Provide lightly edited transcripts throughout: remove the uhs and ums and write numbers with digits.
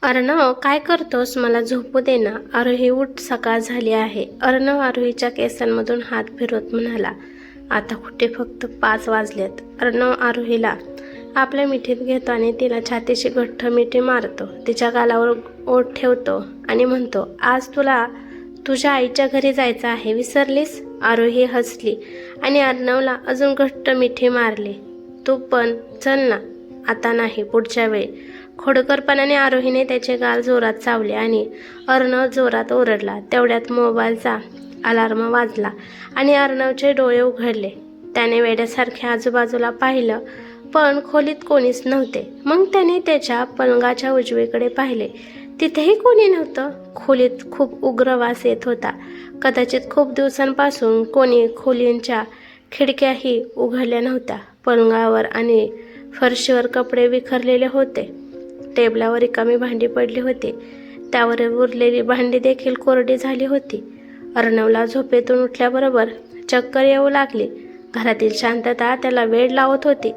अर्णव, काय करतोस? मला झोपू दे ना. आरोही, उठ, सकाळ झाली आहे. अर्णव आरोहीच्या केसांमधून हात फिरवत म्हणाला. आता कुठे फक्त 5 वाजलेत. अर्णव आरोहीला आपल्या मिठीत घेतो आणि तिला छातीशी घट्ट मिठी मारतो. तिच्या गालावर ओठ ठेवतो आणि म्हणतो, आज तुला तुझ्या आईच्या घरी जायचं आहे, विसरलीस? आरोही हसली आणि अर्णवला अजून घट्ट मिठी मारली. तू पण चल ना. आता नाही, पुढच्या वेळी. खोडकरपणाने आरोहीने त्याचे गाल जोरात चावले आणि अर्णव जोरात ओरडला. तेवढ्यात मोबाईलचा अलार्म वाजला आणि अर्णवचे डोळे उघडले. त्याने वेड्यासारखे आजूबाजूला पाहिलं, पण खोलीत कोणीच नव्हते. मग त्याने त्याच्या पलंगाच्या उजवीकडे पाहिले. तिथेही कोणी नव्हतं. खोलीत खूप उग्र वास येत होता. कदाचित खूप दिवसांपासून कोणी खोलींच्या खिडक्याही उघडल्या नव्हत्या. पलंगावर आणि फरशीवर कपडे विखरलेले होते. टेबलावर रिकामी भांडी पडली होती. त्यावर उरलेली भांडी देखील कोरडी झाली होती. अर्णवला झोपेतून उठल्याबरोबर चक्कर येऊ लागली. घरातील शांतता त्याला वेड लावत होती.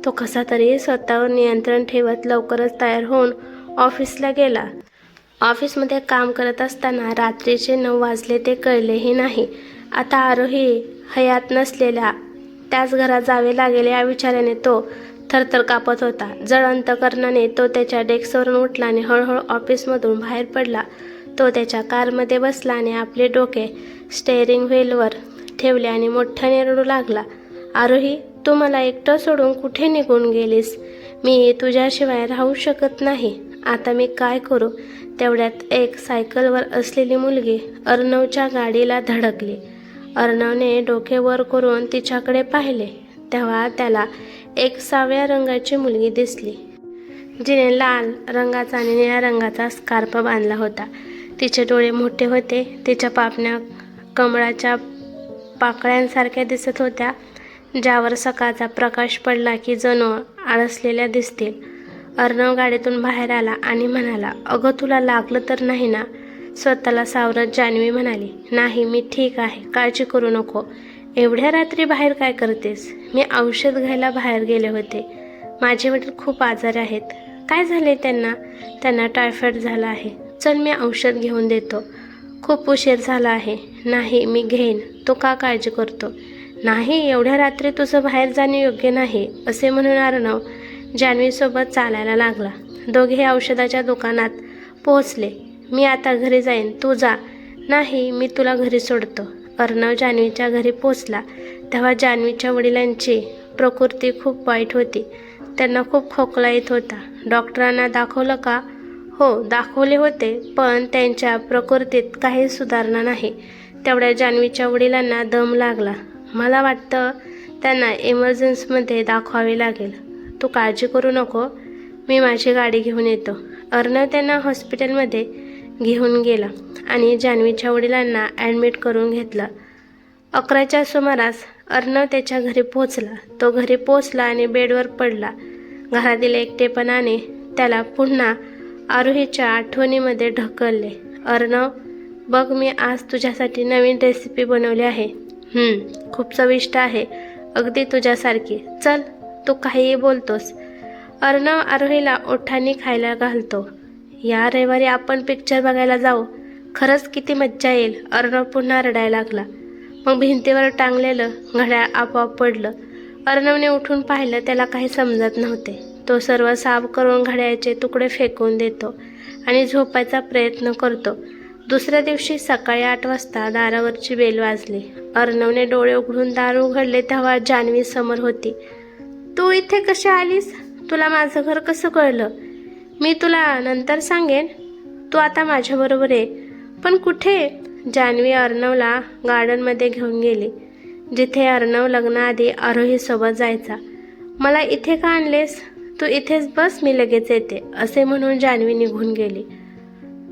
तो कसा तरी स्वतःवर नियंत्रण ठेवत लवकरच तयार होऊन ऑफिसला गेला. ऑफिसमध्ये काम करत असताना रात्रीचे 9 वाजले ते कळलेही नाही. आता आरोही हयात नसलेल्या त्याच घरात जावे लागेल या विचाराने तो थरथर कापत होता. जड अंतकरणाने तो त्याच्या डेस्कवरून उठला आणि हळूहळू ऑफिसमधून बाहेर पडला. तो त्याच्या कारमध्ये बसला आणि आपले डोके स्टेअरिंग व्हीलवर ठेवले आणि मोठ्याने रडू लागला. आरोही, तू मला एकटं सोडून कुठे निघून गेलीस? मी तुझ्याशिवाय राहू शकत नाही. आता मी काय करू? तेवढ्यात एक सायकलवर असलेली मुलगी अर्णवच्या गाडीला धडकली. अर्णवने डोके वर करून तिच्याकडे पाहिले तेव्हा त्याला एक सावळ्या रंगाची मुलगी दिसली, जिने लाल रंगाचा आणि निळ्या रंगाचा स्कार्फ बांधला होता. तिचे डोळे मोठे होते. तिच्या पापण्या कमळाच्या पाकळ्यांसारख्या दिसत होत्या, ज्यावर सकाळचा प्रकाश पडला की जणू आळसलेल्या दिसतील. अर्णव गाडीतून बाहेर आला आणि म्हणाला, अगं, तुला लागलं तर नाही ना? स्वतःला सावरत जान्हवी म्हणाली, नाही, मी ठीक आहे, काळजी करू नको. एवढ्या रात्री बाहेर काय करतेस? मी औषध घ्यायला बाहेर गेले होते. माझे वडील खूप आजारी आहेत. काय झाले त्यांना? त्यांना टायफॉइड झाला आहे. चल, मी औषध घेऊन देतो. खूप उशीर झाला आहे. नाही, मी घेईन. तो का काळजी करतो? नाही, एवढ्या रात्री तुझं बाहेर जाणे योग्य नाही, असे म्हणून अर्णव जान्हवीसोबत चालायला लागला. दोघे औषधाच्या दुकानात पोहोचले. मी आता घरी जाईन, तू जा. नाही, मी तुला घरी सोडतो. अर्णव जान्हवीच्या घरी पोचला तेव्हा जान्हवीच्या वडिलांची प्रकृती खूप वाईट होती. त्यांना खूप खोकला येत होता. डॉक्टरांना दाखवलं का? हो, दाखवले होते, पण त्यांच्या प्रकृतीत काही सुधारणा नाही. तेवढ्या जान्हवीच्या वडिलांना दम लागला. मला वाटतं त्यांना इमर्जन्सीमध्ये दाखवावे लागेल. तू काळजी करू नको, मी माझी गाडी घेऊन येतो. अर्णव त्यांना हॉस्पिटलमध्ये घेऊन गेला आणि जान्हवीच्या वडिलांना ॲडमिट करून घेतलं. 11च्या सुमारास अर्णव त्याच्या घरी पोहोचला. तो घरी पोहोचला आणि बेडवर पडला. घरातील एकटेपणाने त्याला पुन्हा आरोहीच्या आठवणीमध्ये ढकलले. अर्णव, बघ, मी आज तुझ्यासाठी नवीन रेसिपी बनवली आहे. खूप चविष्ट आहे, अगदी तुझ्यासारखी. चल, तू काहीही बोलतोस. अर्णव आरोहीला ओठांनी खायला घालतो. या रविवारी आपण पिक्चर बघायला जाऊ. खरंच किती मज्जा येईल. अर्णव पुन्हा रडायला लागला. मग भिंतीवर टांगलेलं घड्याळ आपोआप पडलं. अर्णवने उठून पाहिलं. त्याला काही समजत नव्हते. तो सर्व साफ करून घड्याळाचे तुकडे फेकून देतो आणि झोपायचा प्रयत्न करतो. दुसऱ्या दिवशी सकाळी 8 वाजता दारावरची बेल वाजली. अर्णवने डोळे उघडून दार उघडले तेव्हा जान्हवी समोर होती. तू इथे कशी आलीस? तुला माझं घर कसं कळलं? मी तुला नंतर सांगेन. तू आता माझ्याबरोबर ये. पण कुठे? जान्हवी अर्णवला गार्डनमध्ये घेऊन गेली, जिथे अर्णव लग्नाआधी आरोहीसोबत जायचा. मला इथे का आणलेस? तू इथेच बस, मी लगेच येते, असे म्हणून जान्हवी निघून गेली.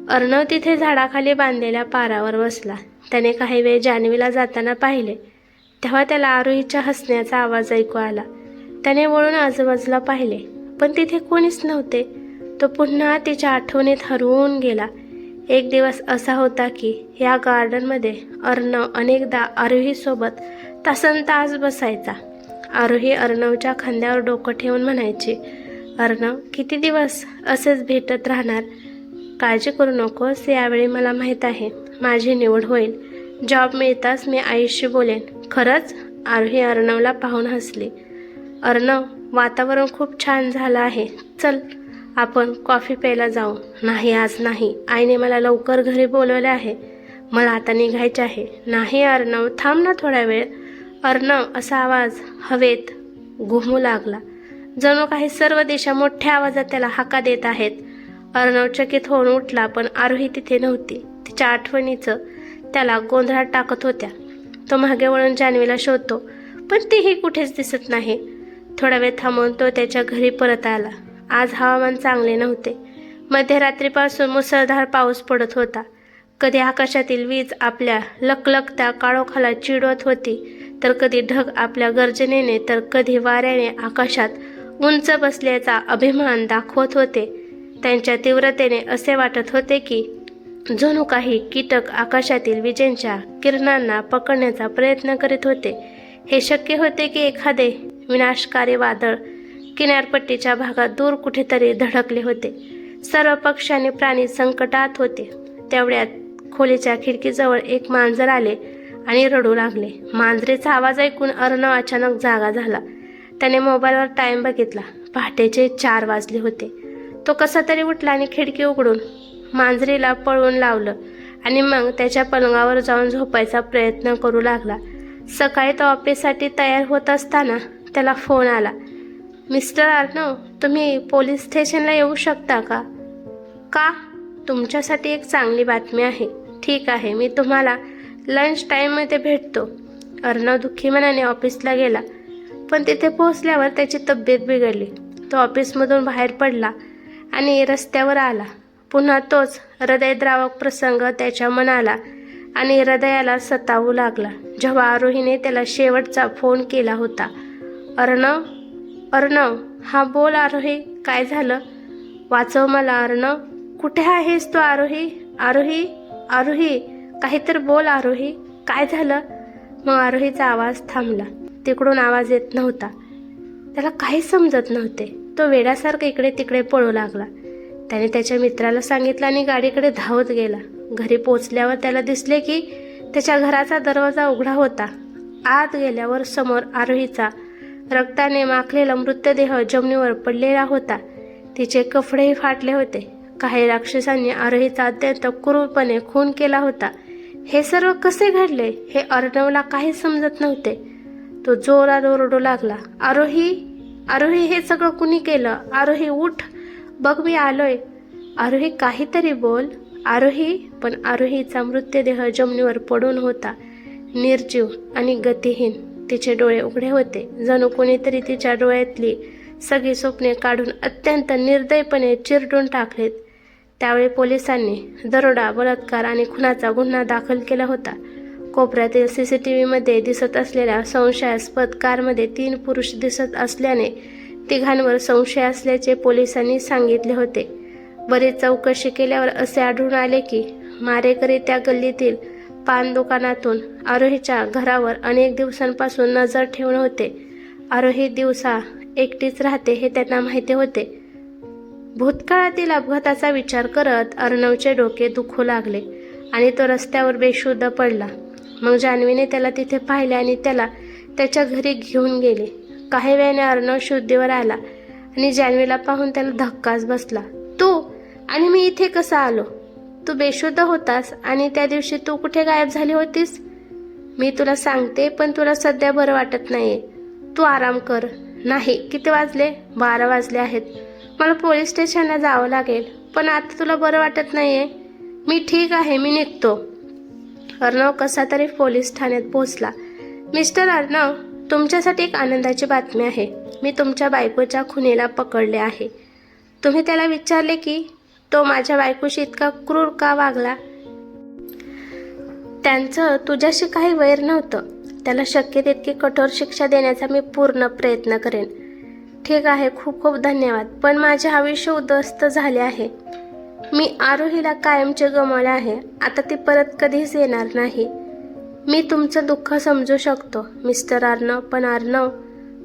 अर्णव तिथे झाडाखाली बांधलेल्या पारावर बसला. त्याने काही वेळ जान्हवीला जाताना पाहिले तेव्हा त्याला आरोहीच्या हसण्याचा आवाज ऐकू आला. त्याने वळून आजूबाजूला पाहिले, पण तिथे कोणीच नव्हते. तो पुन्हा तिच्या आठवणीत हरवून गेला. एक दिवस असा होता की या गार्डनमध्ये अर्णव अनेकदा आरोहीसोबत तासनतास बसायचा. आरोही अर्णवच्या खांद्यावर डोकं ठेवून म्हणायची, अर्णव, किती दिवस असेच भेटत राहणार? काळजी करू नकोस, यावेळी मला माहीत आहे माझी निवड होईल. जॉब मिळताच मी आईशी बोलेन. खरंच? आरोही अर्णवला पाहून हसली. अर्णव, वातावरण खूप छान झालं आहे. चल आपण कॉफी प्यायला जाऊ. नाही, आज नाही. आईने मला लवकर घरी बोलवले आहे. मला आता निघायचे आहे. नाही अर्णव, थांब ना थोडा वेळ. अर्णव असा आवाज हवेत घुमू लागला. जणू काही सर्व दिशा मोठ्या आवाजात त्याला हाका देत आहेत. अर्णव चकित होऊन उठला, पण आरोही तिथे नव्हती. तिच्या आठवणीचं त्याला गोंधळात टाकत होत्या. तो मागे वळून जान्हवीला शोधतो, पण तीही कुठेच दिसत नाही. थोडा वेळ थांबून तो त्याच्या घरी परत आला. आज हवामान चांगले नव्हते. मध्यरात्रीपासून मुसळधार पाऊस पडत होता. कधी आकाशातील वीज आपल्या लखलखत्या काळोखाला चिडवत होती, तर कधी ढग आपल्या गर्जनेने, तर कधी वाऱ्याने आकाशात उंच बसल्याचा अभिमान दाखवत होते. त्यांच्या तीव्रतेने असे वाटत होते की जणू काही कीटक आकाशातील विजेंच्या किरणांना पकडण्याचा प्रयत्न करीत होते. हे शक्य होते की एखादे विनाशकारी वादळ किनारपट्टीच्या भागात दूर कुठेतरी धडकले होते. सर्व पक्षी आणि प्राणी संकटात होते. तेवढ्यात खोलीच्या खिडकीजवळ एक मांजर आले आणि रडू लागले. मांजरीचा आवाज ऐकून अर्णव अचानक जागा झाला. त्याने मोबाईलवर टाइम बघितला. पहाटेचे 4 वाजले होते. तो कसा तरी उठला आणि खिडकी उघडून मांजरीला पळवून लावलं आणि मग त्याच्या पलंगावर जाऊन झोपायचा प्रयत्न करू लागला. सकाळी तो ऑफिससाठी तयार होत असताना त्याला फोन आला. मिस्टर अर्णव, तुम्ही पोलीस स्टेशनला येऊ शकता का? का? तुमच्यासाठी एक चांगली बातमी आहे. ठीक आहे, मी तुम्हाला लंच टाईममध्ये भेटतो. अर्णव दुःखी मनाने ऑफिसला गेला, पण तिथे पोहोचल्यावर त्याची तब्येत बिघडली. तो ऑफिसमधून बाहेर पडला आणि रस्त्यावर आला. पुन्हा तोच हृदयद्रावक प्रसंग त्याच्या मनाला आणि हृदयाला सतावू लागला, जेव्हा आरोहीने त्याला शेवटचा फोन केला होता. अर्णव, अर्णव, हा बोल आरोही, काय झालं? वाचव मला अर्णव. कुठे आहेस तू आरोही? आरोही, आरोही, काहीतरी बोल आरोही, काय झालं? मग आरोहीचा आवाज थांबला. तिकडून आवाज येत नव्हता. त्याला काहीच समजत नव्हते. तो वेड्यासारखा इकडे तिकडे पळू लागला. त्याने त्याच्या मित्राला सांगितलं आणि गाडीकडे धावत गेला. घरी पोचल्यावर त्याला दिसले की त्याच्या घराचा दरवाजा उघडा होता. आत गेल्यावर समोर आरोहीचा रक्ताने माखलेला मृतदेह जमिनीवर पडलेला होता. तिचे कपडेही फाटले होते. काही राक्षसांनी आरोहीचा अत्यंत क्रूरपणे खून केला होता. हे सर्व कसे घडले हे अर्णवला काहीच समजत नव्हते. तो जोरात ओरडू लागला, आरोही, आरोही, हे सगळं कुणी केलं? आरोही उठ, बघ मी आलोय. आरोही, काहीतरी बोल आरोही. पण आरोहीचा मृतदेह जमिनीवर पडून होता, निर्जीव आणि गतिहीन. तिचे डोळे उघडे होते. जणू कोणीतरी तिच्या डोळ्यातली सगळी स्वप्ने काढून अत्यंत निर्दयपणे चिरडून टाकलेत. त्यावेळी पोलिसांनी दरोडा, बलात्कार आणि खुनाचा गुन्हा दाखल केला होता. कोपऱ्यातील CCTVमध्ये दिसत असलेल्या संशयास्पद कारमध्ये 3 पुरुष दिसत असल्याने तिघांवर संशय असल्याचे पोलिसांनी सांगितले होते. बरीच चौकशी केल्यावर असे आढळून आले की मारेकरी त्या गल्लीतील पान दुकानातून आरोहीच्या घरावर अनेक दिवसांपासून नजर ठेवून होते. आरोही दिवसा एकटीच राहते हे त्यांना माहिती होते. भूतकाळातील अपघाताचा विचार करत अर्णवचे डोके दुखू लागले आणि तो रस्त्यावर बेशुद्ध पडला. मग जान्हवीने त्याला तिथे पाहिले आणि त्याला त्याच्या घरी घेऊन गेले. काही वेळाने अर्णव शुद्धीवर आला आणि जान्हवीला पाहून त्याला धक्काच बसला. तू आणि मी इथे कसा आलो? तू बेशुद्ध होतास आणि त्या दिवशी तू कुठे गायब झाली होतीस? मी तुला सांगते, पण तुला सध्या बरं वाटत नाहीये. तू आराम कर. नाही, किती वाजले? 12 वाजले आहेत. मला पोलीस स्टेशनला जावं लागेल. पण आता तुला बरं वाटत नाहीये? मी ठीक आहे, मी निघतो. अर्णव कसा तरी पोलीस ठाण्यात पोहोचला. मिस्टर अर्णव, तुमच्यासाठी एक आनंदाची बातमी आहे. मी तुमच्या बायकोच्या खुनीला पकडले आहे. तुम्ही त्याला विचारले की तो माझ्या बायकोशी इतका क्रूर का वागला? त्यांचं तुझ्याशी काही वैर नव्हतं. त्याला शक्य तितकी कठोर शिक्षा देण्याचा मी पूर्ण प्रयत्न करेन. ठीक आहे, खूप खूप धन्यवाद. पण माझे आयुष्य उद्ध्वस्त झाले आहे. मी आरोहीला कायमचे गमावले आहे. आता ती परत कधीच येणार नाही. मी तुमचं दुःख समजू शकतो मिस्टर अर्णव. पण अर्णव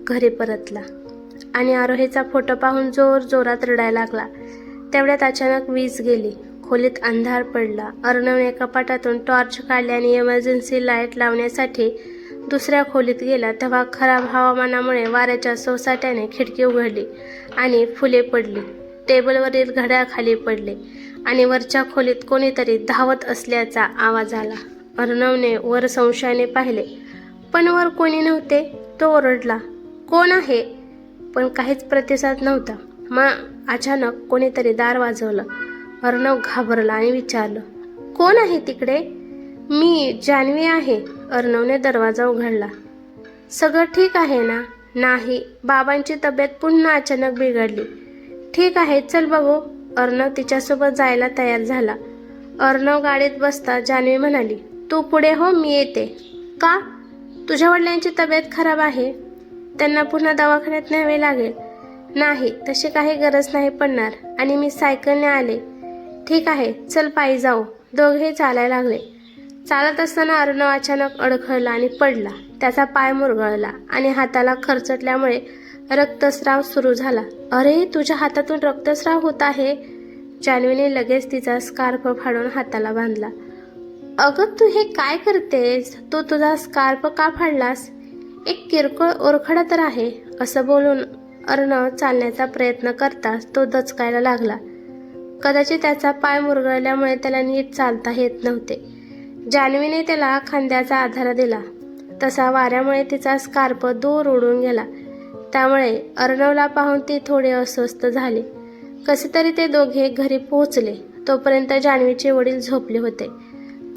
घरी परतला आणि आरोहीचा फोटो पाहून जोर जोरात रडायला लागला. तेवढ्यात अचानक वीज गेली. खोलीत अंधार पडला. अर्णवने कपाटातून टॉर्च काढली आणि इमर्जन्सी लाईट लावण्यासाठी दुसऱ्या खोलीत गेला. तेव्हा खराब हवामानामुळे वाऱ्याच्या सोसाट्याने खिडकी उघडली आणि फुले पडली. टेबलवरील घड्याळ खाली पडले आणि वरच्या खोलीत कोणीतरी धावत असल्याचा आवाज आला. अर्णवने वर संशयाने पाहिले, पण वर कोणी नव्हते. तो ओरडला, कोण आहे? पण काहीच प्रतिसाद नव्हता. मग अचानक कोणीतरी दार वाजवलं. अर्णव घाबरला आणि विचारलं, कोण आहे तिकडे? मी जान्हवी आहे. अर्णवने दरवाजा उघडला. सगळं ठीक आहे ना? नाही, बाबांची तब्येत पुन्हा अचानक बिघडली. ठीक आहे, चल बघू. अर्णव तिच्यासोबत जायला तयार झाला. अर्णव गाडीत बसता जान्हवी म्हणाली, तू पुढे हो, मी येते. का? तुझ्या वडिलांची तब्येत खराब आहे. त्यांना पुन्हा दवाखान्यात न्यावे लागेल. नाही, तशी काही गरज नाही पडणार आणि मी सायकलने आले. ठीक आहे, चल पायी जाऊ. दोघेही चालायला लागले. चालत असताना अर्णव अचानक अडखळला आणि पडला. त्याचा पाय मुरगळला आणि हाताला खरचटल्यामुळे रक्तस्राव सुरू झाला. अरे, तुझ्या हातातून रक्तस्राव होत आहे. जान्हवीने लगेच तिचा स्कार्फ फाडून हाताला बांधला. अगं, तू हे काय करतेस? तू तुझा स्कार्फ का फाडलास? एक किरकोळ ओरखडा तर आहे. असं बोलून अर्णव चालण्याचा प्रयत्न करताच तो दचकायला लागला. कदाचित त्याचा पाय मुरगळल्यामुळे त्याला नीट चालता येत नव्हते. जान्हवीने त्याला खांद्याचा आधार दिला. तसा वाऱ्यामुळे तिचा स्कार्फ दूर उडून गेला. त्यामुळे अर्णवला पाहून ती थोडी अस्वस्थ झाली. कसे तरी ते दोघे घरी पोहोचले. तोपर्यंत जान्हवीचे वडील झोपले होते.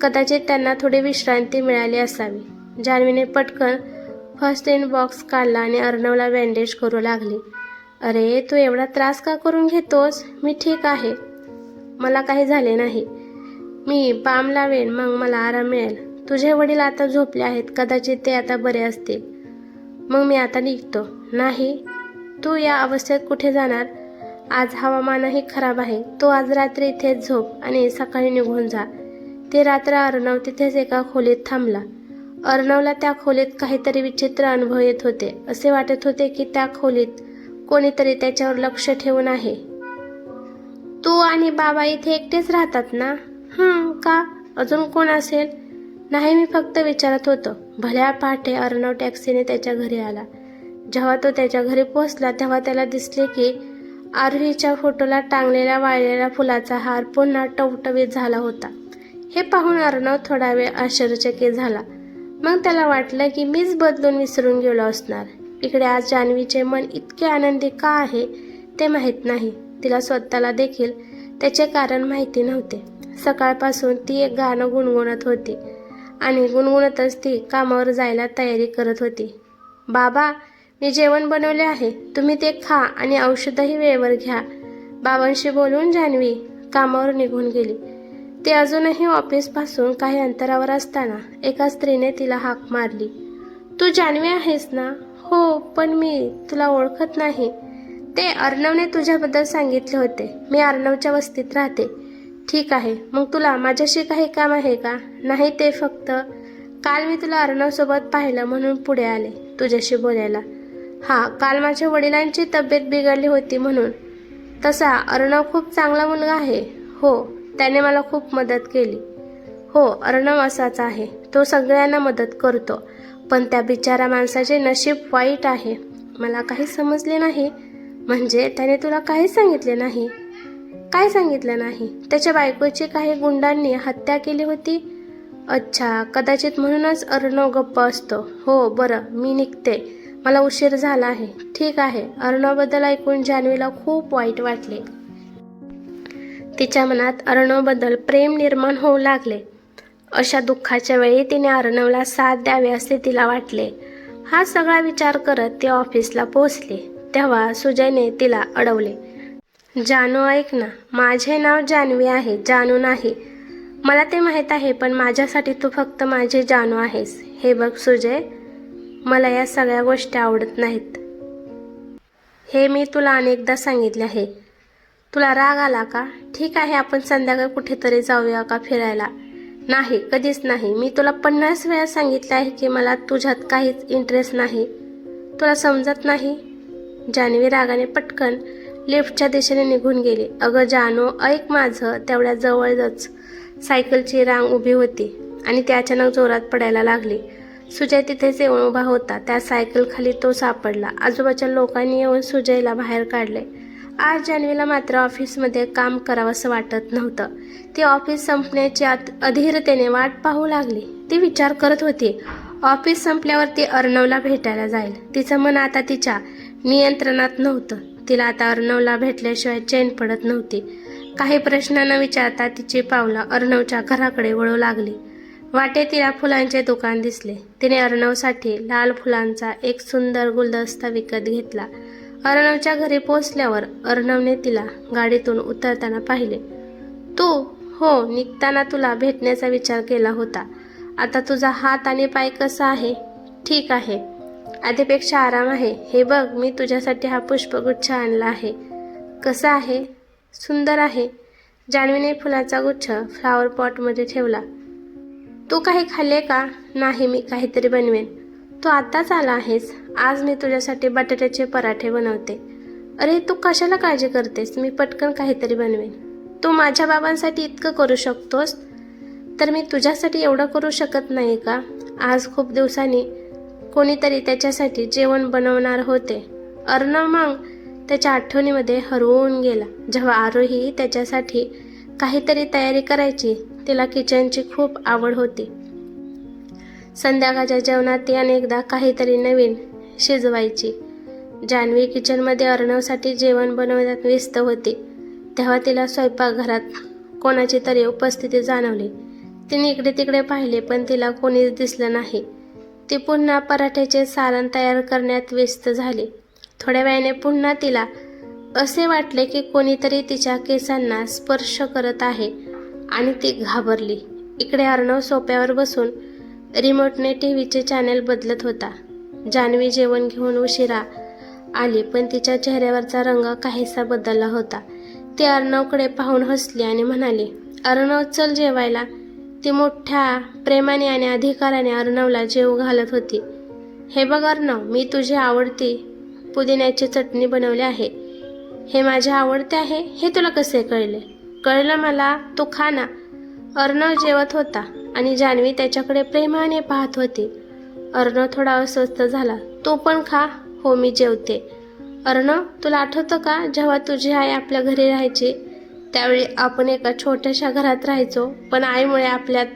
कदाचित त्यांना थोडी विश्रांती मिळाली असावी. जान्हवीने पटकन फर्स्ट एड बॉक्स काढला आणि अर्णवला बँडेज करू लागली. अरे, तू एवढा त्रास का करून घेतोस? मी ठीक आहे, मला काही झाले नाही. मी बाम लावेन, मग मला आराम मिळेल. तुझे वडील आता झोपले आहेत. कदाचित ते आता बरे असतील. मग मी आता निघतो. नाही, तू या अवस्थेत कुठे जाणार? आज हवामानही खराब आहे. तू आज रात्री इथेच झोप आणि सकाळी निघून जा. ते रात्र अर्णव तिथेच एका खोलीत थांबला. अर्णवला त्या खोलीत काहीतरी विचित्र अनुभव येत होते. असे वाटत होते की त्या खोलीत कोणीतरी त्याच्यावर लक्ष ठेवून आहे. तू आणि बाबा इथे एकटेच राहतात ना? का? अजून कोण असेल? नाही, मी फक्त विचारत होतो. भल्या पहाटे अर्णव टॅक्सीने त्याच्या घरी आला. जेव्हा तो त्याच्या घरी पोहोचला तेव्हा त्याला दिसले की आरोहीच्या फोटोला टांगलेला वाळलेला फुलाचा हार पुन्हा टवटवीत झाला होता. हे पाहून अर्णव थोडा वेळ आश्चर्यचकित झाला. मग त्याला वाटलं की मीच बदलून विसरून गेलो असणार. इकडे आज जान्हवीचे मन इतके आनंदी का आहे ते माहीत नाही. तिला स्वतःला देखील त्याचे कारण माहिती नव्हते. सकाळपासून ती एक गाणं गुणगुणत होती आणि गुणगुणतच ती कामावर जायला तयारी करत होती. बाबा, मी जेवण बनवले आहे. तुम्ही ते खा आणि औषधही वेळेवर घ्या. बाबांशी बोलून जान्हवी कामावर निघून गेली. ती अजूनही ऑफिसपासून काही अंतरावर असताना एका स्त्रीने तिला हाक मारली. तू जान्हवी आहेस ना? हो, पण मी तुला ओळखत नाही. ते अर्णवने तुझ्याबद्दल सांगितले होते. मी अर्णवच्या वस्तीत राहते. ठीक आहे, मग तुला माझ्याशी काही काम आहे का? नाही, ते फक्त काल मी तुला अर्णवसोबत पाहिलं म्हणून पुढे आले तुझ्याशी बोलायला. काल माझ्या वडिलांची तब्येत बिघडली होती म्हणून. तसा अर्णव खूप चांगला मुलगा आहे. हो, त्याने मला खूप मदत केली. हो, अर्णव असाच आहे. तो सगळ्यांना मदत करतो. पण त्या बिचारा माणसाचे नशीब वाईट आहे. मला काही समजले नाही. म्हणजे त्याने तुला काही सांगितले नाही? काय सांगितलं नाही? त्याच्या बायकोची काही गुंडांनी हत्या केली होती. अच्छा, कदाचित म्हणूनच अर्णव गप्प असतो. हो, बरं, मी निघते. मला उशीर झाला आहे. ठीक आहे. अर्णवबद्दल ऐकून जान्हवीला खूप वाईट वाटले. तिच्या मनात अर्णवबद्दल प्रेम निर्माण होऊ लागले. अशा दुःखाच्या वेळी तिने अर्णवला साथ द्यावी असे तिला वाटले. हा सगळा विचार करत ती ऑफिसला पोहोचली. तेव्हा सुजयने तिला अडवले. जानू, ऐक ना, माझे नाव जान्हवी आहे, जानू नाही. मला ते माहीत आहे, पण माझ्यासाठी तू फक्त माझी जानू आहेस. हे बघ सुजय, मला या सगळ्या गोष्टी आवडत नाहीत. हे मी तुला अनेकदा सांगितले आहे. तुला राग आला का? ठीक आहे, आपण संध्याकाळी कुठेतरी जाऊया का फिरायला? नाही, कधीच नाही. मी तुला 50 वेळा सांगितले आहे की मला तुझ्यात काहीच इंटरेस्ट नाही. तुला समजत नाही? जान्हवी रागाने पटकन लिफ्टच्या दिशेने निघून गेली. अगं जानू, ऐक माझं. तेवढ्या जवळच सायकलची रांग उभी होती आणि ती अचानक जोरात पडायला लागली. सुजय तिथेच येऊन उभा होता. त्या सायकल खाली तो सापडला. आजूबाजूच्या लोकांनी येऊन सुजयला बाहेर काढले. आज जान्हवीला मात्र ऑफिसमध्ये काम करावंसं वाटत नव्हतं. ती ऑफिस संपण्याची अधीरतेने वाट पाहू लागली. ती विचार करत होती, ऑफिस संपल्यावर ती अर्णवला भेटायला जाईल. तिचं मन आता तिच्या नियंत्रणात नव्हतं. तिला आता अर्णवला भेटल्याशिवाय चैन पडत नव्हती. काही प्रश्न न विचारता तिची पावलं अर्णवच्या घराकडे वळू लागली. वाटे तिला फुलांचे दुकान दिसले. तिने अर्णवसाठी लाल फुलांचा एक सुंदर गुलदस्ता विकत घेतला. अर्णवच्या घरी पोहोचल्यावर अर्णवने तिला गाडीतून उतरताना पाहिले. तू? हो, निघताना तुला भेटण्याचा विचार केला होता. आता तुझा हात आणि पाय कसा आहे? ठीक आहे, आधीपेक्षा आराम आहे. हे बघ, मी तुझ्यासाठी हा पुष्पगुच्छ आणला आहे. कसा आहे? सुंदर आहे. जान्हवीने फुलाचा गुच्छ फ्लॉवर पॉटमध्ये ठेवला. तू काही खाल्ले का? नाही, मी काहीतरी बनवेन. तू आत्ताच आला आहेस? आज मी तुझ्यासाठी बटाट्याचे पराठे बनवते. अरे, तू कशाला काळजी करतेस? मी पटकन काहीतरी बनवेन. तू माझ्या बाबांसाठी इतकं करू शकतोस तर मी तुझ्यासाठी एवढं करू शकत नाही का? आज खूप दिवसांनी कोणीतरी त्याच्यासाठी जेवण बनवणार होते. अर्णव मग त्याच्या आठवणीमध्ये हरवून गेला. जेव्हा आरोही त्याच्यासाठी काहीतरी तयारी करायची. तिला किचनची खूप आवड होती. संध्याकाळच्या जेवणात ती अनेकदा काहीतरी नवीन शिजवायची. जान्हवी किचनमध्ये अर्णवसाठी जेवण बनवण्यात व्यस्त होती. तेव्हा तिला स्वयंपाकघरात कोणाची तरी उपस्थिती जाणवली. तिने इकडे तिकडे पाहिले पण तिला कोणीच दिसलं नाही. ती पुन्हा पराठ्याचे सारण तयार करण्यात व्यस्त झाली. थोड्या वेळाने पुन्हा तिला असे वाटले की कोणीतरी तिच्या केसांना स्पर्श करत आहे आणि ती घाबरली. इकडे अर्णव सोफ्यावर बसून रिमोटने टीव्हीचे चॅनल बदलत होता. जान्हवी जेवण घेऊन उशिरा आली पण तिच्या चेहऱ्यावरचा रंग काहीसा बदलला होता. ती अर्णवकडे पाहून हसली आणि म्हणाली, अर्णव, चल जेवायला. ती मोठ्या प्रेमाने आणि अधिकाराने अर्णवला जेवू घालत होती. हे बघ अर्णव, मी तुझी आवडती पुदिन्याची चटणी बनवली आहे. हे माझे आवडते आहे. हे तुला कसे कळले? कळलं मला, तू खा ना. अर्णव जेवत होता आणि जान्हवी त्याच्याकडे प्रेमाने पाहत होती. अर्णव थोडा अस्वस्थ झाला. तू पण खा. हो, मी जेवते. अर्णव, तुला आठवतं का जेव्हा तुझी आई आपल्या घरी राहायची? त्यावेळी आपण एका छोट्याशा घरात राहायचो पण आईमुळे आपल्यात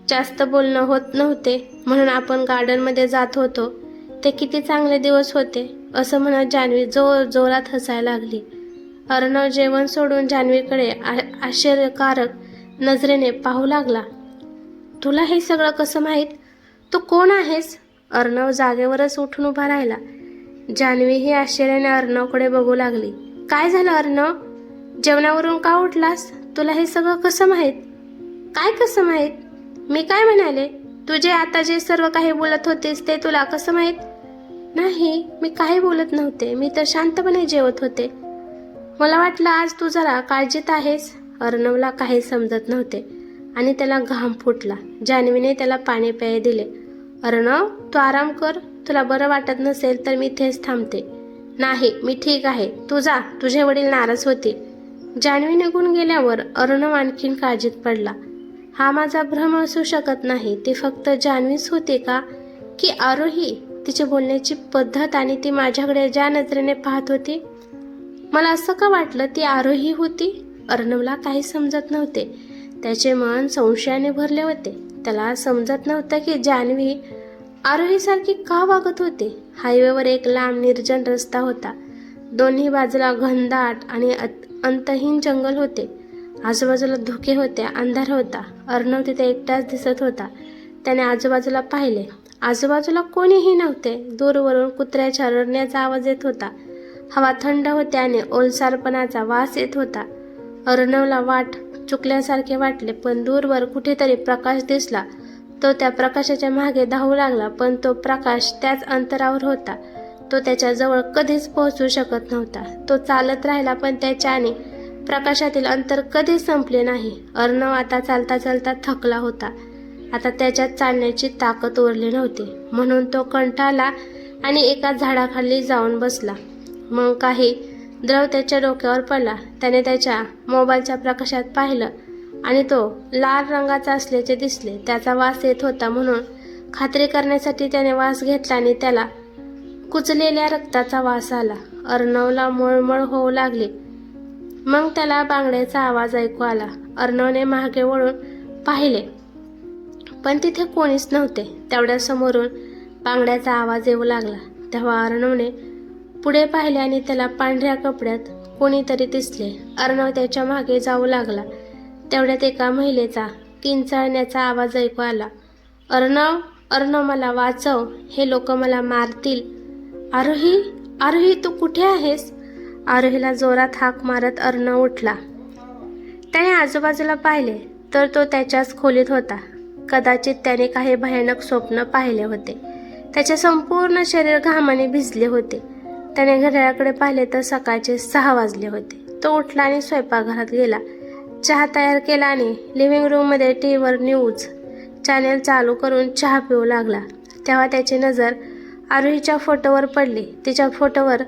जास्त बोलणं होत नव्हते म्हणून आपण गार्डनमध्ये जात होतो. ते किती चांगले दिवस होते. असं म्हणत जान्हवी जोरात हसायला लागली. अर्णव जेवण सोडून जान्हवीकडे आश्चर्यकारक नजरेने पाहू लागला. तुला हे सगळं कसं माहीत? तू कोण आहेस? अर्णव जागेवरच उठून उभा राहिला. जान्हवी ही आश्चर्याने अर्णवकडे बघू लागली. काय झालं अर्णव? जेवणावरून का उठलास? तुला हे सगळं कसं माहीत? काय कसं माहीत? मी काय म्हणाले? तुझे आता जे सर्व काही बोलत होतेस ते तुला कसं माहीत? नाही, मी काही बोलत नव्हते. मी तर शांतपणे जेवत होते. मला वाटलं आज तू जरा काळजीत आहेस. अर्णवला काही समजत नव्हते आणि त्याला घाम फुटला. जान्हवीने त्याला पाणी प्यायला दिले. अर्णव, तू आराम कर. तुला बरं वाटत नसेल तर मी इथेच थांबते. नाही, मी ठीक आहे. तू जा. तुझे वडील नाराज होते. जान्हवी निघून गेल्यावर अर्णव आणखीन काळजीत पडला. हा माझा भ्रम असू शकत नाही. ती फक्त जान्हवीच होती का? की आरोही? तिची बोलण्याची पद्धत आणि ती माझ्याकडे ज्या नजरेने पाहत होती, मला असं का वाटलं ती आरोही होती? अर्णवला काही समजत नव्हते. त्याचे मन संशयाने भरले होते. त्याला समजत नव्हतं की जान्हवी आरोहीसारखी का वागत होती. हायवेवर एक लांब निर्जन रस्ता होता. दोन्ही बाजूला घनदाट आणि अंतहीन जंगल होते. आजूबाजूला धुके होते, अंधार होता. अर्णव तिथे एकटाच दिसत होता. त्याने आजूबाजूला पाहिले. आजूबाजूला कोणीही नव्हते. दूरवरून कुत्र्याच्या रडण्याचा आवाज येत होता. हवा थंड होती आणि ओलसरपणाचा वास येत होता. अर्णवला वाट चुकल्यासारखे वाटले पण दूरवर कुठेतरी प्रकाश दिसला. तो त्या प्रकाशाच्या मागे धावू लागला पण तो प्रकाश त्याच अंतरावर होता. तो त्याच्या जवळ कधीच पोहोचू शकत नव्हता. तो चालत राहिला पण त्याच्या आणि प्रकाशातील अंतर कधीच संपले नाही. अर्णव आता चालता चालता थकला होता. आता त्याच्यात चालण्याची ताकद उरली नव्हती म्हणून तो कंटाळला आणि एका झाडाखाली जाऊन बसला. मग काही द्रव त्याच्या डोक्यावर पडला. त्याने त्याच्या मोबाईलच्या प्रकाशात पाहिलं आणि तो लाल रंगाचा असल्याचे दिसले. त्याचा वास येत होता म्हणून खात्री करण्यासाठी त्याने वास घेतला आणि त्याला कुचलेल्या रक्ताचा वास आला. अर्णवला मळमळ होऊ लागली. मग त्याला बांगड्याचा आवाज ऐकू आला. अर्णवने मागे वळून पाहिले पण तिथे कोणीच नव्हते. तेवढ्या समोरून बांगड्याचा आवाज येऊ लागला. तेव्हा अर्णवने पुढे पाहिले आणि त्याला पांढऱ्या कपड्यात कोणीतरी दिसले. अर्णव त्याच्या मागे जाऊ लागला. तेवढ्यात एका महिलेचा किंचाळण्याचा आवाज ऐकू आला. अर्णव, अर्णव, मला वाचव, हे लोक मला मारतील. आरोही, आरोही, तू कुठे आहेस? आरोहीला जोरात हाक मारत अर्णव उठला. त्याने आजूबाजूला पाहिले तर तो त्याच्याच खोलीत होता. कदाचित त्याने काही भयानक स्वप्न पाहिले होते. त्याचे संपूर्ण शरीर घामाने भिजले होते. त्याने घड्याळाकडे पाहिले तर सकाळचे 6 वाजले होते. तो उठला आणि स्वयंपाकघरात गेला. चहा तयार केला आणि लिव्हिंग रूममध्ये टीव्हीवर न्यूज चॅनेल चालू करून चहा पिऊ लागला. तेव्हा त्याची नजर आरोहीच्या फोटोवर पडली. तिच्या फोटोवर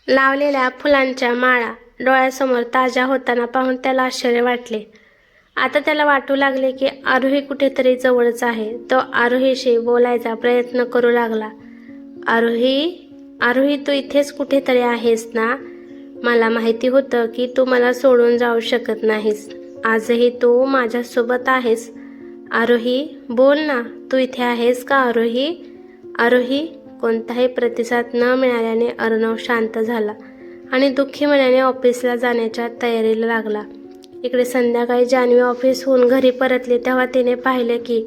लावलेल्या फुलांच्या माळा डोळ्यासमोर ताज्या होताना पाहून त्याला आश्चर्य वाटले. आता त्याला वाटू लागले की आरोही कुठेतरी जवळच आहे. तो आरोहीशी बोलायचा प्रयत्न करू लागला. आरोही, आरोही, तू इथेच कुठेतरी आहेस ना? मला माहिती होतं की तू मला सोडून जाऊ शकत नाहीस. आजही तू माझ्यासोबत आहेस. आरोही, बोल ना, तू इथे आहेस का आरोही? आरोही. कोणताही प्रतिसाद न मिळाल्याने अर्णव शांत झाला आणि दुःखी मनाने ऑफिसला जाण्याच्या तयारीला लागला. इकडे संध्याकाळी जान्हवी ऑफिसहून घरी परतली तेव्हा तिने पाहिले की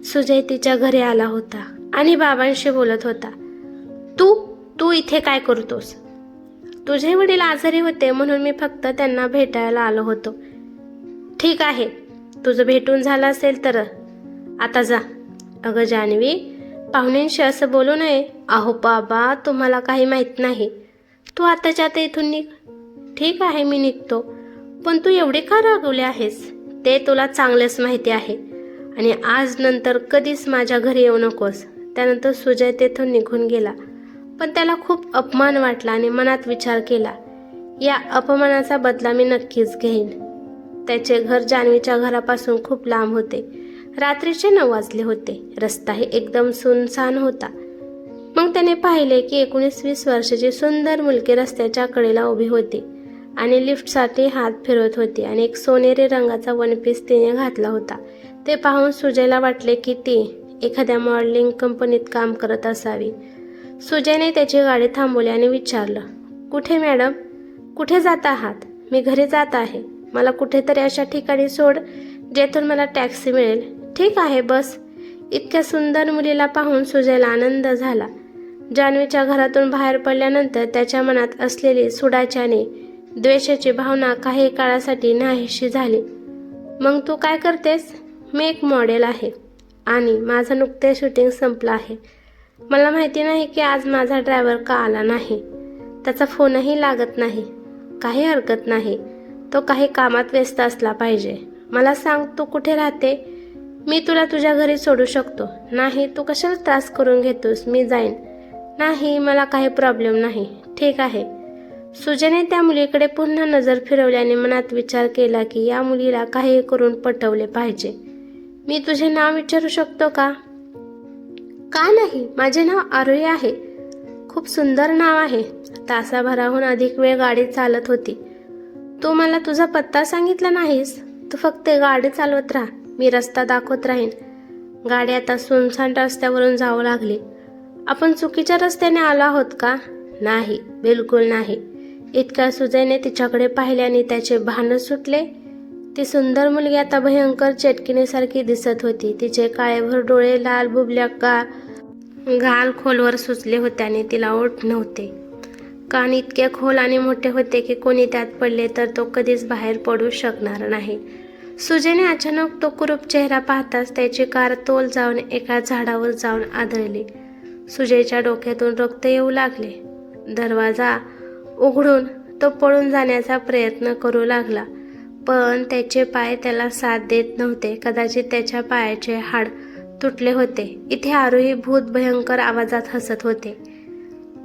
सुजय तिच्या घरी आला होता आणि बाबांशी बोलत होता. तू तू इथे काय करतोस? तुझे वडील आजारी होते म्हणून मी फक्त त्यांना भेटायला आलो होतो. ठीक आहे, तुझं भेटून झालं असेल तर आता जा. अगं जान्हवी, पाहुण्यांशी असं बोलू नये. अहो बाबा, तुम्हाला काही माहीत नाही. तू आताच्या आता इथून निघ. ठीक आहे, मी निघतो. पण तू एवढे का रागवले आहेस? ते तुला चांगलंच माहिती आहे आणि आज नंतर कधीच माझ्या घरी येऊ नकोस. त्यानंतर सुजय तेथून निघून गेला. पण त्याला खूप अपमान वाटला आणि मनात विचार केला, या अपमानाचा बदला मी नक्कीच घेईन. त्याचे घर जान्हवीच्या घरापासून खूप लांब होते. रात्रीचे 9 वाजले होते. रस्ताही एकदम सुनसान होता. मग त्याने पाहिले की 19-20 वर्षाची सुंदर मुलगी रस्त्याच्या कडेला उभी होती आणि लिफ्टसाठी हात फिरवत होती आणि एक सोनेरी रंगाचा वनपीस तिने घातला होता. ते पाहून सुजयला वाटले की ती एखाद्या मॉडेलिंग कंपनीत काम करत असावी. सुजयने त्याची गाडी थांबवली आणि विचारलं, कुठे मॅडम? कुठे जात आहात? मी घरी जात आहे. मला कुठेतरी अशा ठिकाणी सोड जेथून मला टॅक्सी मिळेल. ठीक आहे, बस. इतक्या सुंदर मुलीला पाहून सुजयला आनंद झाला. जान्हवीच्या घरातून बाहेर पडल्यानंतर त्याच्या मनात असलेली सुडाची आणि द्वेषाची भावना काही काळासाठी नाहीशी झाली. मग तू काय करतेस? मी एक मॉडेल आहे आणि माझं नुकतेच शूटिंग संपलं आहे. मला माहिती नाही की आज माझा ड्रायव्हर का आला नाही. त्याचा फोनही लागत नाही. काही हरकत नाही, तो काही कामात व्यस्त असला पाहिजे. मला सांग, तू कुठे राहते? मी तुला तुझ्या घरी सोडू शकतो. नाही, तू कशाला त्रास करून घेतोस? मी जाईन. नाही, मला काही प्रॉब्लेम नाही. ठीक आहे. सुजयने त्या मुलीकडे पुन्हा नजर फिरवली आणि मनात विचार केला की या मुलीला काही करून पटवले पाहिजे. मी तुझे नाव विचारू शकतो का? का नाही, माझे नाव आरोही आहे. खूप सुंदर नाव आहे. तासाभराहून अधिक वेळ गाडी चालत होती. तू मला तुझा पत्ता सांगितला नाहीस. तू फक्त गाडी चालवत राहा, मी रस्ता दाखवत राहीन. गाडी आता सुनसान रस्त्यावरून जाऊ लागली. आपण चुकीच्या रस्त्याने आलो आहोत का? नाही, बिलकुल नाही. इतक्या सुजयने तिच्याकडे पाहिले आणि त्याचे भान सुटले. ती सुंदर मुलगी आता भयंकर चेटकिणीसारखी दिसत होती. तिचे काळेभर डोळे, लाल बुबल्या गाल खोलवर सुचले होते आणि तिला ओठ नव्हते. कान इतके खोल आणि मोठे होते की कोणी त्यात पडले तर तो कधीच बाहेर पडू शकणार नाही. सुजयने अचानक तो कुरूप चेहरा पाहताच त्याची कार तोल जाऊन एका झाडावर जाऊन आदळली. सुजयच्या डोक्यातून रक्त येऊ लागले. दरवाजा उघडून तो पळून जाण्याचा प्रयत्न करू लागला, पण त्याचे पाय त्याला साथ देत नव्हते. कदाचित त्याच्या पायाचे हाड तुटले होते. इथे आरोही भूत भयंकर आवाजात हसत होते.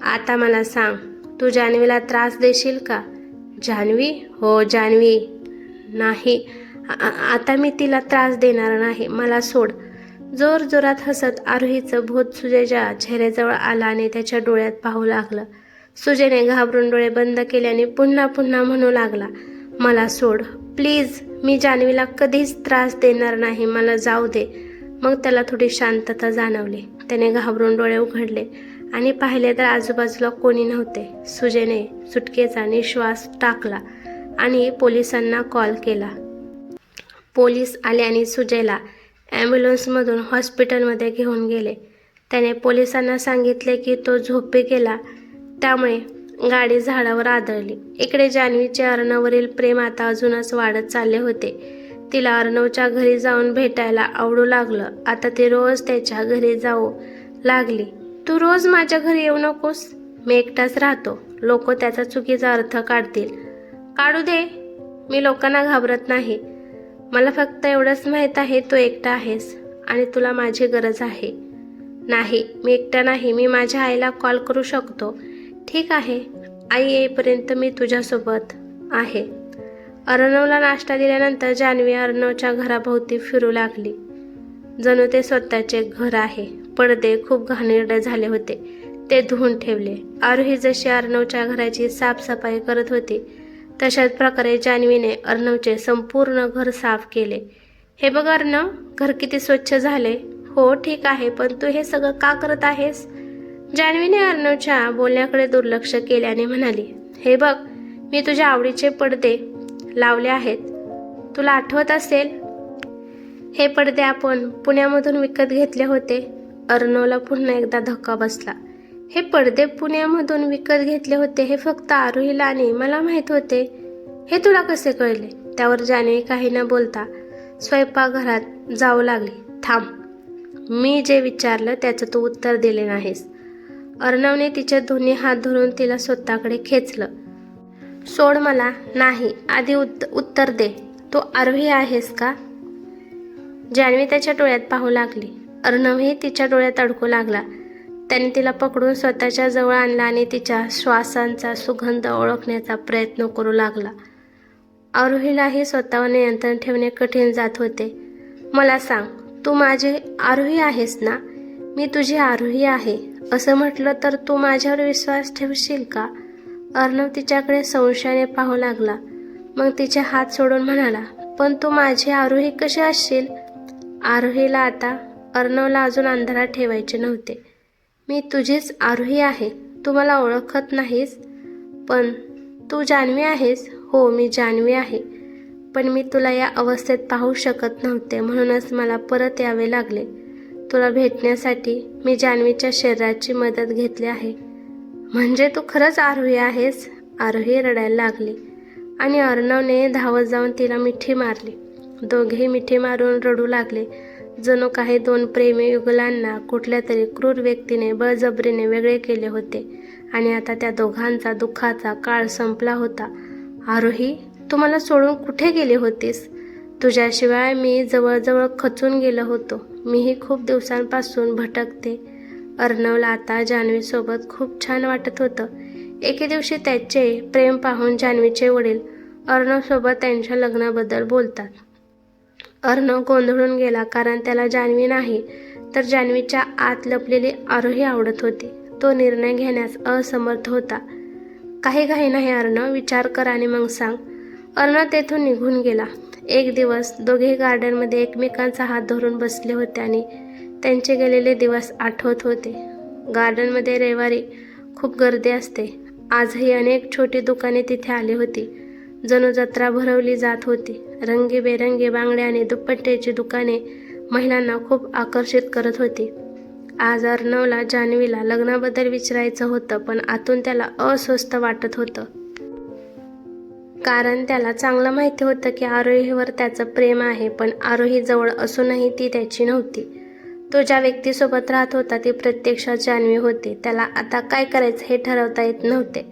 आता मला सांग, तू जान्हवीला त्रास देशील का? जान्हवी? हो जान्हवी. नाही, आता मी तिला त्रास देणार नाही, मला सोड. जोर जोरात हसत आरोहीचं भूत सुजयच्या चेहऱ्याजवळ आलं आणि त्याच्या डोळ्यात पाहू लागलं. सुजयने घाबरून डोळे बंद केल्याने पुन्हा पुन्हा म्हणू लागला, मला सोड प्लीज, मी जान्हवीला कधीच त्रास देणार नाही, मला जाऊ दे. मग त्याला थोडी शांतता जाणवली. त्याने घाबरून डोळे उघडले आणि पाहिले तर आजूबाजूला कोणी नव्हते. सुजयने सुटकेचा निश्वास टाकला आणि पोलिसांना कॉल केला. पोलीस आले आणि सुजयला ॲम्ब्युलन्समधून हॉस्पिटलमध्ये घेऊन गेले. त्याने पोलिसांना सांगितले की तो झोपी गेला, त्यामुळे गाडी झाडावर आदळली. इकडे जान्हवीचे अर्णववरील प्रेम आता अजूनच वाढत चालले होते. तिला अर्णवच्या घरी जाऊन भेटायला आवडू लागलं. आता ती रोज त्याच्या घरी जाऊ लागली. तू रोज माझ्या घरी येऊ नकोस, मी एकटाच राहतो, लोक त्याचा चुकीचा अर्थ काढतील. काढू दे, मी लोकांना घाबरत नाही. मला फक्त एवढंच माहीत आहे तू एकटा आहेस आणि तुला माझी गरज आहे. नाही, मी एकटा नाही, मी माझ्या आईला कॉल करू शकतो. ठीक आहे, आई येईपर्यंत मी तुझ्यासोबत आहे. अर्णवला नाश्ता दिल्यानंतर जान्हवी अर्णवच्या घराभोवती फिरू लागली. जणू ते स्वतःचे घर आहे. पडदे खूप घाणेरडे झाले होते, ते धुवून ठेवले. आरोही जशी अर्णवच्या घराची साफसफाई करत होती तशाच प्रकारे जान्हवीने अर्णवचे संपूर्ण घर साफ केले. हे बघ अर्णव, घर किती स्वच्छ झाले. हो ठीक आहे, पण तू हे सगळं का करत आहेस? जान्हवीने अर्णवच्या बोलण्याकडे दुर्लक्ष केल्याने म्हणाली, हे बघ, मी तुझ्या आवडीचे पडदे लावले आहेत, तुला आठवत असेल. हे पडदे आपण पुण्यामधून विकत घेतले होते. अर्णवला पुन्हा एकदा धक्का बसला. हे पडदे पुण्यामधून विकत घेतले होते हे फक्त आरोहीला आणि मला माहीत होते, हे तुला कसे कळले? त्यावर जान्हवी काही न बोलता स्वयंपाकघरात जाऊ लागली. थांब, मी जे विचारलं त्याचं तू उत्तर दिले नाहीस. अर्णवने तिचे दोन्ही हात धरून तिला स्वतःकडे खेचलं. सोड मला. नाही, आधी उत्तर दे, तू आरोही आहेस का? जान्हवी त्याच्या डोळ्यात पाहू लागली. अर्णवही तिच्या डोळ्यात अडकू लागला. त्याने तिला पकडून स्वतःच्या जवळ आणला आणि तिच्या श्वासांचा सुगंध ओळखण्याचा प्रयत्न करू लागला. आरोहीलाही स्वतःवर नियंत्रण ठेवणे कठीण जात होते. मला सांग, तू माझी आरोही आहेस ना? मी तुझी आरोही आहे असं म्हटलं तर तू माझ्यावर विश्वास ठेवशील का? अर्णव तिच्याकडे संशयाने पाहू लागला. मग तिचे हात सोडून म्हणाला, पण तू माझी आरोही कशी असशील? आरोहीला आता अर्णवला अजून अंधारात ठेवायचे नव्हते. मी तुझीच आरोही आहे, तू मला ओळखत नाहीस. पण तू जान्हवी आहेस? हो, मी जान्हवी आहे, पण मी तुला या अवस्थेत पाहू शकत नव्हते, म्हणूनच मला परत यावे लागले. तुला भेटण्यासाठी मी जान्हवीच्या शरीराची मदत घेतली आहे. म्हणजे तू खरंच आरोही आहेस? आरोही रडायला लागली आणि अर्णवने धावत जाऊन तिला मिठी मारली. दोघेही मिठी मारून रडू लागले, जणू काही दोन प्रेमी युगलांना कुठल्या तरी क्रूर व्यक्तीने बळजबरीने वेगळे केले होते आणि आता त्या दोघांचा दुःखाचा काळ संपला होता. आरोही, तू मला सोडून कुठे गेली होतीस? तुझ्याशिवाय मी जवळजवळ खचून गेलो होतो. मीही खूप दिवसांपासून भटकते. अर्णवला आता जान्हवीसोबत खूप छान वाटत होतं. एके दिवशी त्याचे प्रेम पाहून जान्हवीचे वडील अर्णवसोबत त्यांच्या लग्नाबद्दल बोलतात. अर्णव गोंधळून गेला, कारण त्याला जान्हवी नाही तर जान्हवीच्या आत लपलेली आरोही आवडत होती. तो निर्णय घेण्यास असमर्थ होता. काही घाई नाही अर्णव, विचार कर आणि मग सांग. अर्णव तेथून निघून गेला. एक दिवस दोघे गार्डनमध्ये एकमेकांचा हात धरून बसले होते आणि त्यांचे गेलेले दिवस आठवत होते. गार्डनमध्ये रविवारी खूप गर्दी असते. आजही अनेक छोटी दुकाने तिथे आली होती. जणू जत्रा भरवली जात होती. रंगीबेरंगी बांगड्या आणि दुपट्ट्याची दुकाने महिलांना खूप आकर्षित करत होती. आज अर्णवला जान्हवीला लग्नाबद्दल विचारायचं होतं, पण आतून त्याला अस्वस्थ वाटत होतं. कारण त्याला चांगलं माहिती होतं की आरोहीवर त्याचं प्रेम आहे, पण आरोही जवळ असूनही ती त्याची नव्हती. तो ज्या व्यक्तीसोबत राहत होता ती प्रत्यक्षात जान्हवी होती. त्याला आता काय करायचं हे ठरवता येत नव्हते.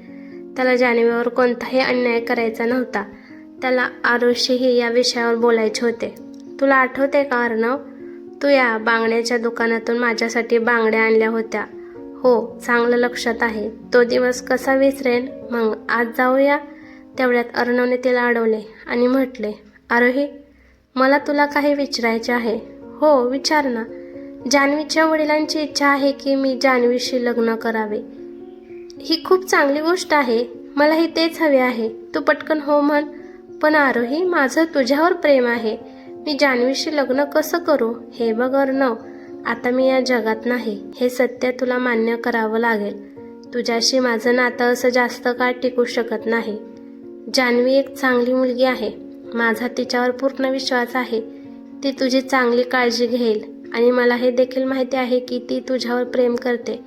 त्याला जान्हवीवर कोणताही अन्याय करायचा नव्हता. त्याला आरोहीशी या विषयावर बोलायचे होते. तुला आठवते का अर्णव, तू या बांगड्याच्या दुकानातून माझ्यासाठी बांगड्या आणल्या होत्या? हो, चांगलं लक्षात आहे. तो दिवस कसा विसरेन. मग आज जाऊया. तेवढ्यात अर्णवने तिला अडवले आणि म्हटले, आरोही, मला तुला काही विचारायचे आहे. हो, विचार ना. जान्हवीच्या वडिलांची इच्छा आहे की मी जान्हवीशी लग्न करावे. ही खूप चांगली गोष्ट आहे. मलाही तेच हवे आहे. तू पटकन हो म्हण. पण आरोही, माझं तुझ्यावर प्रेम आहे. मी जान्हवीशी लग्न कसं करू? हे बघ अर्णव, आता मी या जगात नाही. हे सत्य तुला मान्य करावं लागेल. तुझ्याशी माझं नातं असं जास्त काळ टिकू शकत नाही. जान्हवी एक चांगली मुलगी आहे. माझा तिच्यावर पूर्ण विश्वास आहे. ती तुझी चांगली काळजी घेईल आणि मला हे देखील माहिती आहे की ती तुझ्यावर प्रेम करते.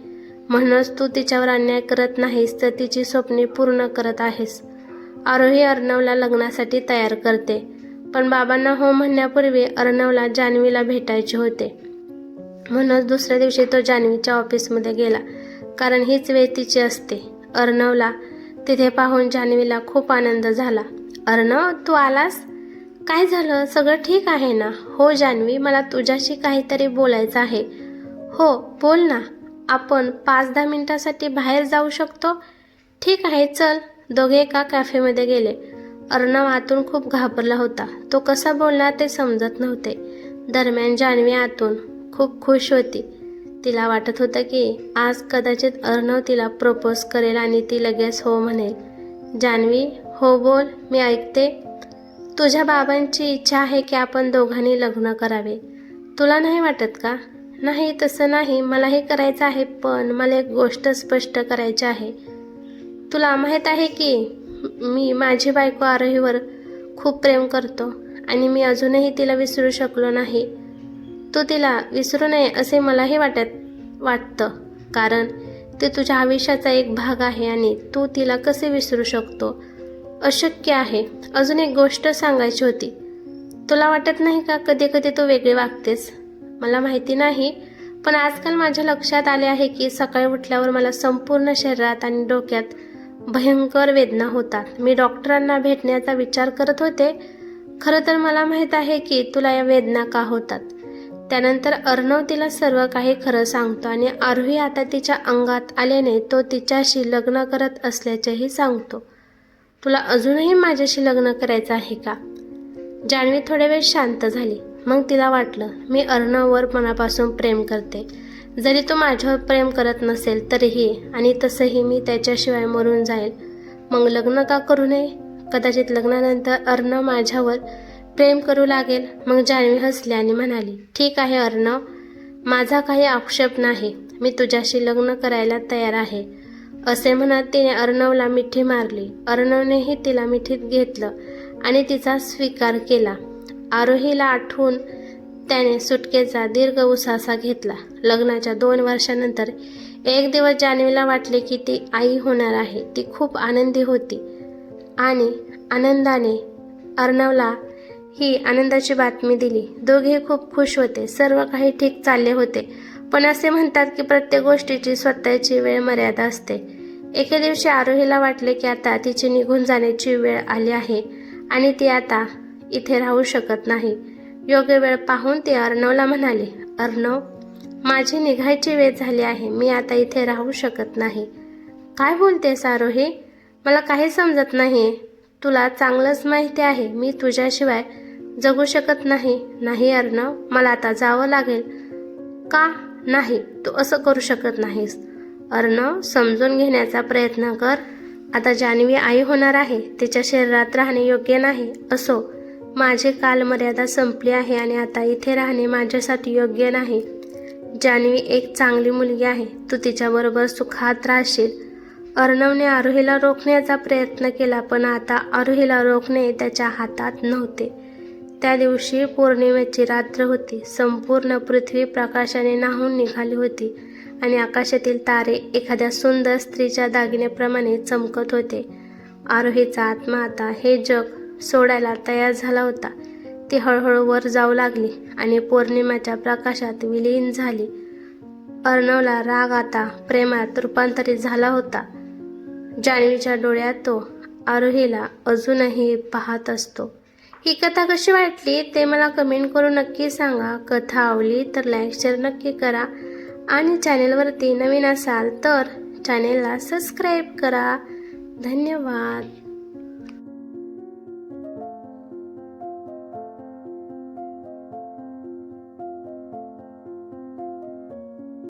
म्हणूनच तू तिच्यावर अन्याय करत नाहीस, तर तिची स्वप्ने पूर्ण करत आहेस. आरोही अर्णवला लग्नासाठी तयार करते. पण बाबांना हो म्हणण्यापूर्वी अर्णवला जान्हवीला भेटायचे होते. म्हणूनच दुसऱ्या दिवशी तो जान्हवीच्या ऑफिसमध्ये गेला, कारण हीच वेळ तिची असते. अर्णवला तिथे पाहून जान्हवीला खूप आनंद झाला. अर्णव, तू आलास? काय झालं? सगळं ठीक आहे ना? हो जान्हवी, मला तुझ्याशी काहीतरी बोलायचं आहे. हो, बोल ना. आपण 5-10 मिनिटासाठी बाहेर जाऊ शकतो? ठीक आहे, चल. दोघे एका कॅफेमध्ये गेले. अर्णव आतून खूप घाबरला होता. तो कसा बोलणार ते समजत नव्हते. दरम्यान जान्हवी आतून खूप खुश होती. तिला वाटत होतं की आज कदाचित अर्णव तिला प्रपोज करेल आणि ती लगेच हो म्हणेल. जान्हवी, हो बोल, मी ऐकते. तुझ्या बाबांची इच्छा आहे की आपण दोघांनी लग्न करावे. तुला नाही वाटत का? नाही, तसं नाही. मलाही करायचं आहे, पण मला एक गोष्ट स्पष्ट करायची आहे. तुला माहीत आहे की मी माझी बायको आरोहीवर खूप प्रेम करतो आणि मी अजूनही तिला विसरू शकलो नाही. तू तिला विसरू नये असे मलाही वाटतं, कारण ते तुझ्या आयुष्याचा एक भाग आहे आणि तू तिला कसे विसरू शकतो? अशक्य आहे. अजून एक गोष्ट सांगायची होती. तुला वाटत नाही का कधी कधी तू वेगळे वागतेस? मला माहिती नाही, पण आजकाल माझ्या लक्षात आले आहे की सकाळी उठल्यावर मला संपूर्ण शरीरात आणि डोक्यात भयंकर वेदना होतात. मी डॉक्टरांना भेटण्याचा विचार करत होते. खरं तर मला माहीत आहे की तुला या वेदना का होतात. त्यानंतर अर्णव तिला सर्व काही खरं सांगतो आणि आरोही आता तिच्या अंगात आल्याने तो तिच्याशी लग्न करत असल्याचेही सांगतो. तुला अजूनही माझ्याशी लग्न करायचं आहे का? जान्हवी थोड्या वेळ शांत झाली. मग तिला वाटलं, मी अर्णववर मनापासून प्रेम करते. जरी तो माझ्यावर प्रेम करत नसेल तरीही, आणि तसंही मी त्याच्याशिवाय मरून जाईल. मग लग्न का करू नये? कदाचित लग्नानंतर अर्णव माझ्यावर प्रेम करू लागेल. मग जान्हवी हसली आणि म्हणाली, ठीक आहे अर्णव, माझा काही आक्षेप नाही. मी तुझ्याशी लग्न करायला तयार आहे. असे म्हणत तिने अर्णवला मिठी मारली. अर्णवनेही तिला मिठीत घेतलं आणि तिचा स्वीकार केला. आरोहीला आठवून त्याने सुटकेचा दीर्घ उसासा घेतला. लग्नाच्या 2 वर्षानंतर एक दिवस जान्हवीला वाटले की ती आई होणार आहे. ती खूप आनंदी होती आणि आनंदाने अर्णवला ही आनंदाची बातमी दिली. दोघे खूप खुश होते. सर्व काही ठीक चालले होते. पण असे म्हणतात की प्रत्येक गोष्टीची स्वतःची वेळ मर्यादा असते. एके दिवशी आरोहीला वाटले की आता तिची निघून जाण्याची वेळ आली आहे आणि ती आता इथे राहू शकत नाही. योग्य वेळ पाहून ती अर्णवला म्हणाली, अर्णव, माझी निघायची वेळ झाली आहे. मी आता इथे राहू शकत नाही. काय बोलतेस आरोही? मला काही समजत नाही. तुला चांगलंच माहिती आहे मी तुझ्याशिवाय जगू शकत नाही. नाही अर्णव, मला आता जावं लागेल. का नाही? तू असं करू शकत नाहीस. अर्णव, समजून घेण्याचा प्रयत्न कर. आता जान्हवी आई होणार आहे. तिच्या शरीरात राहणे योग्य नाही. असो, माझी कालमर्यादा संपली आहे आणि आता इथे राहणे माझ्यासाठी योग्य नाही. जान्हवी एक चांगली मुलगी आहे. तू तिच्याबरोबर सुखात राहशील. अर्णवने आरोहीला रोखण्याचा प्रयत्न केला, पण आता आरोहीला रोखणे त्याच्या हातात नव्हते. त्या दिवशी पौर्णिमेची रात्र होती. संपूर्ण पृथ्वी प्रकाशाने न्हाऊन निघाली होती आणि आकाशातील तारे एखाद्या सुंदर स्त्रीच्या दागिन्याप्रमाणे चमकत होते. आरोहीचा आत्मा आता हे जग सोडायला तयार झाला होता. ती हळूहळू वर जाऊ लागली आणि पौर्णिमेच्या प्रकाशात विलीन झाली. अर्णवला राग आता प्रेमात रूपांतरित झाला होता. जान्हवीच्या डोळ्यात तो आरोहीला अजूनही पाहत असतो. ही कथा कशी वाटली ते मला कमेंट करून नक्की सांगा. कथा आवडली तर लाईक शेअर नक्की करा आणि चॅनेलवरती नवीन असाल तर चॅनेलला सबस्क्राईब करा. धन्यवाद.